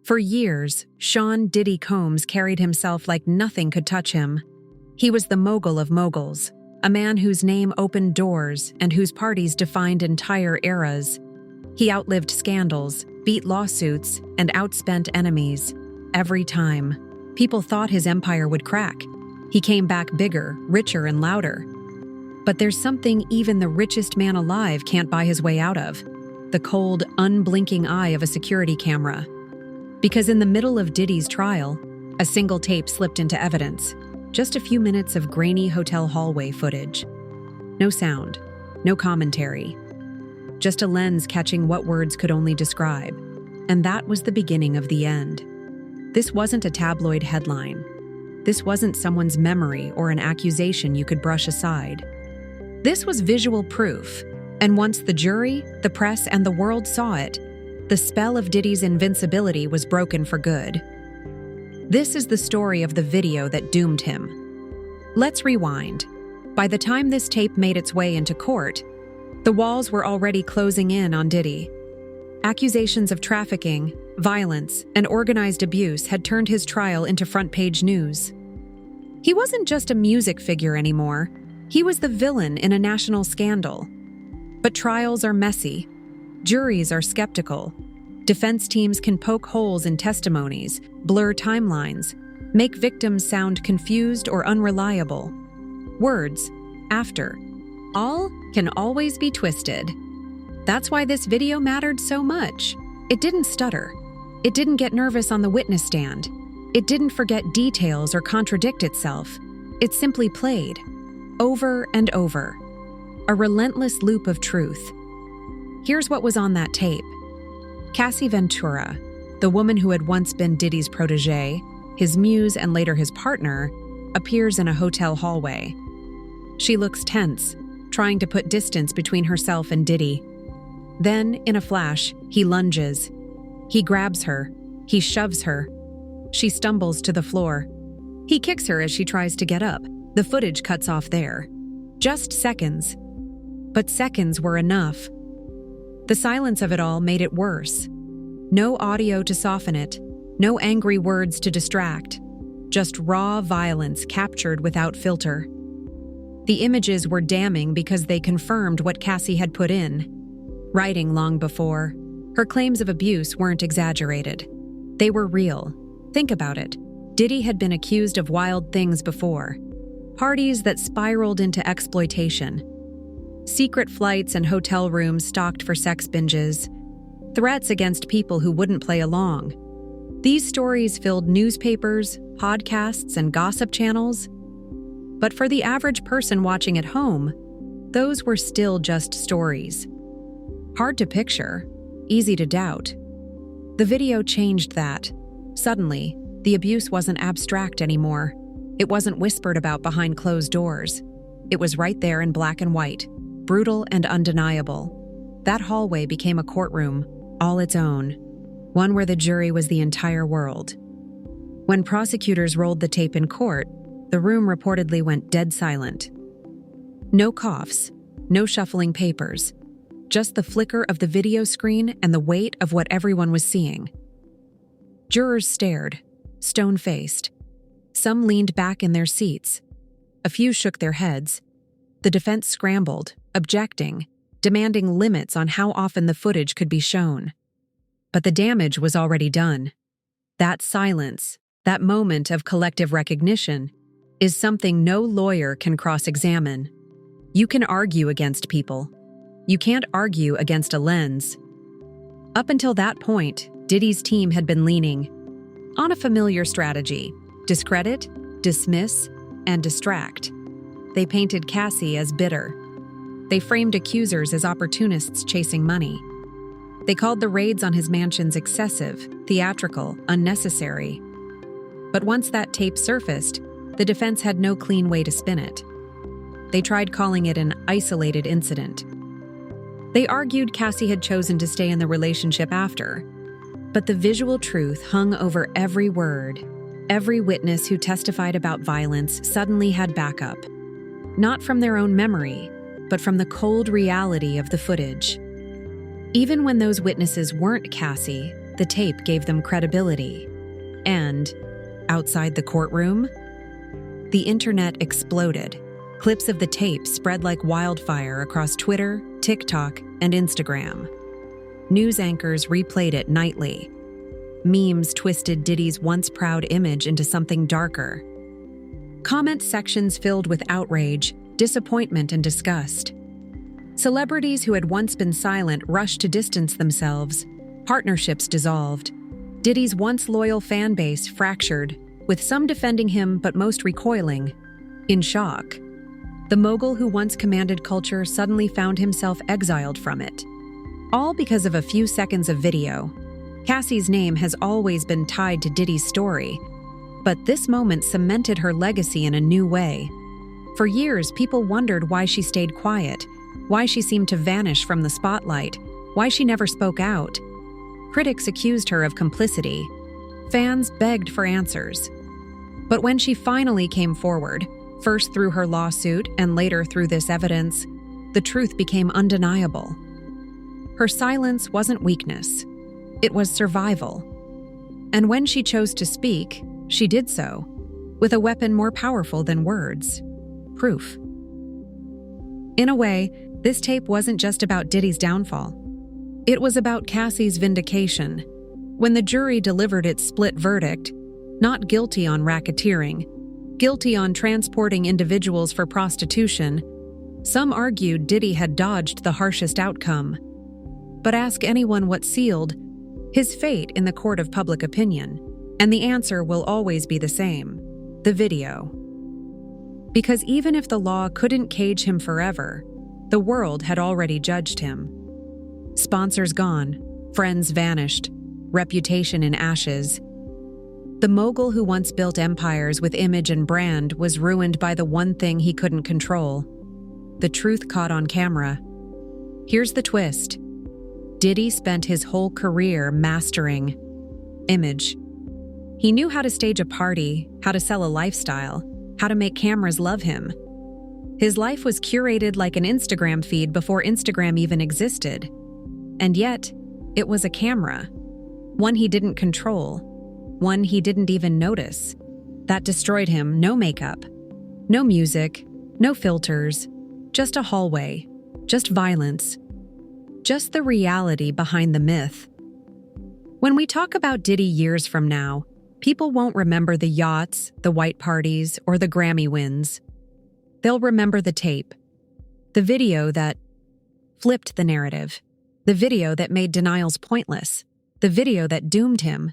For years, Sean Diddy Combs carried himself like nothing could touch him. He was the mogul of moguls, a man whose name opened doors and whose parties defined entire eras. He outlived scandals, beat lawsuits, and outspent enemies. Every time, people thought his empire would crack. He came back bigger, richer, and louder. But there's something even the richest man alive can't buy his way out of: the cold, unblinking eye of a security camera. Because in the middle of Diddy's trial, a single tape slipped into evidence. Just a few minutes of grainy hotel hallway footage. No sound, no commentary. Just a lens catching what words could only describe. And that was the beginning of the end. This wasn't a tabloid headline. This wasn't someone's memory or an accusation you could brush aside. This was visual proof. And once the jury, the press, and the world saw it, the spell of Diddy's invincibility was broken for good. This is the story of the video that doomed him. Let's rewind. By the time this tape made its way into court, the walls were already closing in on Diddy. Accusations of trafficking, violence, and organized abuse had turned his trial into front-page news. He wasn't just a music figure anymore. He was the villain in a national scandal. But trials are messy. Juries are skeptical. Defense teams can poke holes in testimonies, blur timelines, make victims sound confused or unreliable. Words, after, all can always be twisted. That's why this video mattered so much. It didn't stutter. It didn't get nervous on the witness stand. It didn't forget details or contradict itself. It simply played, over and over. A relentless loop of truth. Here's what was on that tape. Cassie Ventura, the woman who had once been Diddy's protege, his muse and later his partner, appears in a hotel hallway. She looks tense, trying to put distance between herself and Diddy. Then, in a flash, he lunges. He grabs her. He shoves her. She stumbles to the floor. He kicks her as she tries to get up. The footage cuts off there. Just seconds. But seconds were enough. The silence of it all made it worse. No audio to soften it, no angry words to distract, just raw violence captured without filter. The images were damning because they confirmed what Cassie had put in. Writing long before, her claims of abuse weren't exaggerated. They were real. Think about it. Diddy had been accused of wild things before. Parties that spiraled into exploitation. Secret flights and hotel rooms stocked for sex binges. Threats against people who wouldn't play along. These stories filled newspapers, podcasts, and gossip channels. But for the average person watching at home, those were still just stories. Hard to picture, easy to doubt. The video changed that. Suddenly, the abuse wasn't abstract anymore. It wasn't whispered about behind closed doors. It was right there in black and white. Brutal and undeniable. That hallway became a courtroom, all its own, one where the jury was the entire world. When prosecutors rolled the tape in court, the room reportedly went dead silent. No coughs, no shuffling papers, just the flicker of the video screen and the weight of what everyone was seeing. Jurors stared, stone-faced. Some leaned back in their seats. A few shook their heads. The defense scrambled, objecting, demanding limits on how often the footage could be shown. But the damage was already done. That silence, that moment of collective recognition, is something no lawyer can cross-examine. You can argue against people. You can't argue against a lens. Up until that point, Diddy's team had been leaning on a familiar strategy: discredit, dismiss, and distract. They painted Cassie as bitter. They framed accusers as opportunists chasing money. They called the raids on his mansions excessive, theatrical, unnecessary. But once that tape surfaced, the defense had no clean way to spin it. They tried calling it an isolated incident. They argued Cassie had chosen to stay in the relationship after. But the visual truth hung over every word. Every witness who testified about violence suddenly had backup. Not from their own memory, but from the cold reality of the footage. Even when those witnesses weren't Cassie, the tape gave them credibility. And, outside the courtroom, the internet exploded. Clips of the tape spread like wildfire across Twitter, TikTok, and Instagram. News anchors replayed it nightly. Memes twisted Diddy's once proud image into something darker. Comment sections filled with outrage, disappointment, and disgust. Celebrities who had once been silent rushed to distance themselves. Partnerships dissolved. Diddy's once loyal fan base fractured, with some defending him but most recoiling, in shock. The mogul who once commanded culture suddenly found himself exiled from it. All because of a few seconds of video. Cassie's name has always been tied to Diddy's story, but this moment cemented her legacy in a new way. For years, people wondered why she stayed quiet, why she seemed to vanish from the spotlight, why she never spoke out. Critics accused her of complicity. Fans begged for answers. But when she finally came forward, first through her lawsuit and later through this evidence, the truth became undeniable. Her silence wasn't weakness. It was survival. And when she chose to speak, she did so, with a weapon more powerful than words: proof. In a way, this tape wasn't just about Diddy's downfall. It was about Cassie's vindication. When the jury delivered its split verdict, not guilty on racketeering, guilty on transporting individuals for prostitution, some argued Diddy had dodged the harshest outcome. But ask anyone what sealed his fate in the court of public opinion, and the answer will always be the same: the video. Because even if the law couldn't cage him forever, the world had already judged him. Sponsors gone, friends vanished, reputation in ashes. The mogul who once built empires with image and brand was ruined by the one thing he couldn't control: the truth caught on camera. Here's the twist. Diddy spent his whole career mastering image. He knew how to stage a party, how to sell a lifestyle, how to make cameras love him. His life was curated like an Instagram feed before Instagram even existed. And yet, it was a camera. One he didn't control. One he didn't even notice. That destroyed him. No makeup. No music. No filters. Just a hallway. Just violence. Just the reality behind the myth. When we talk about Diddy years from now, people won't remember the yachts, the white parties, or the Grammy wins. They'll remember the tape. The video that flipped the narrative. The video that made denials pointless. The video that doomed him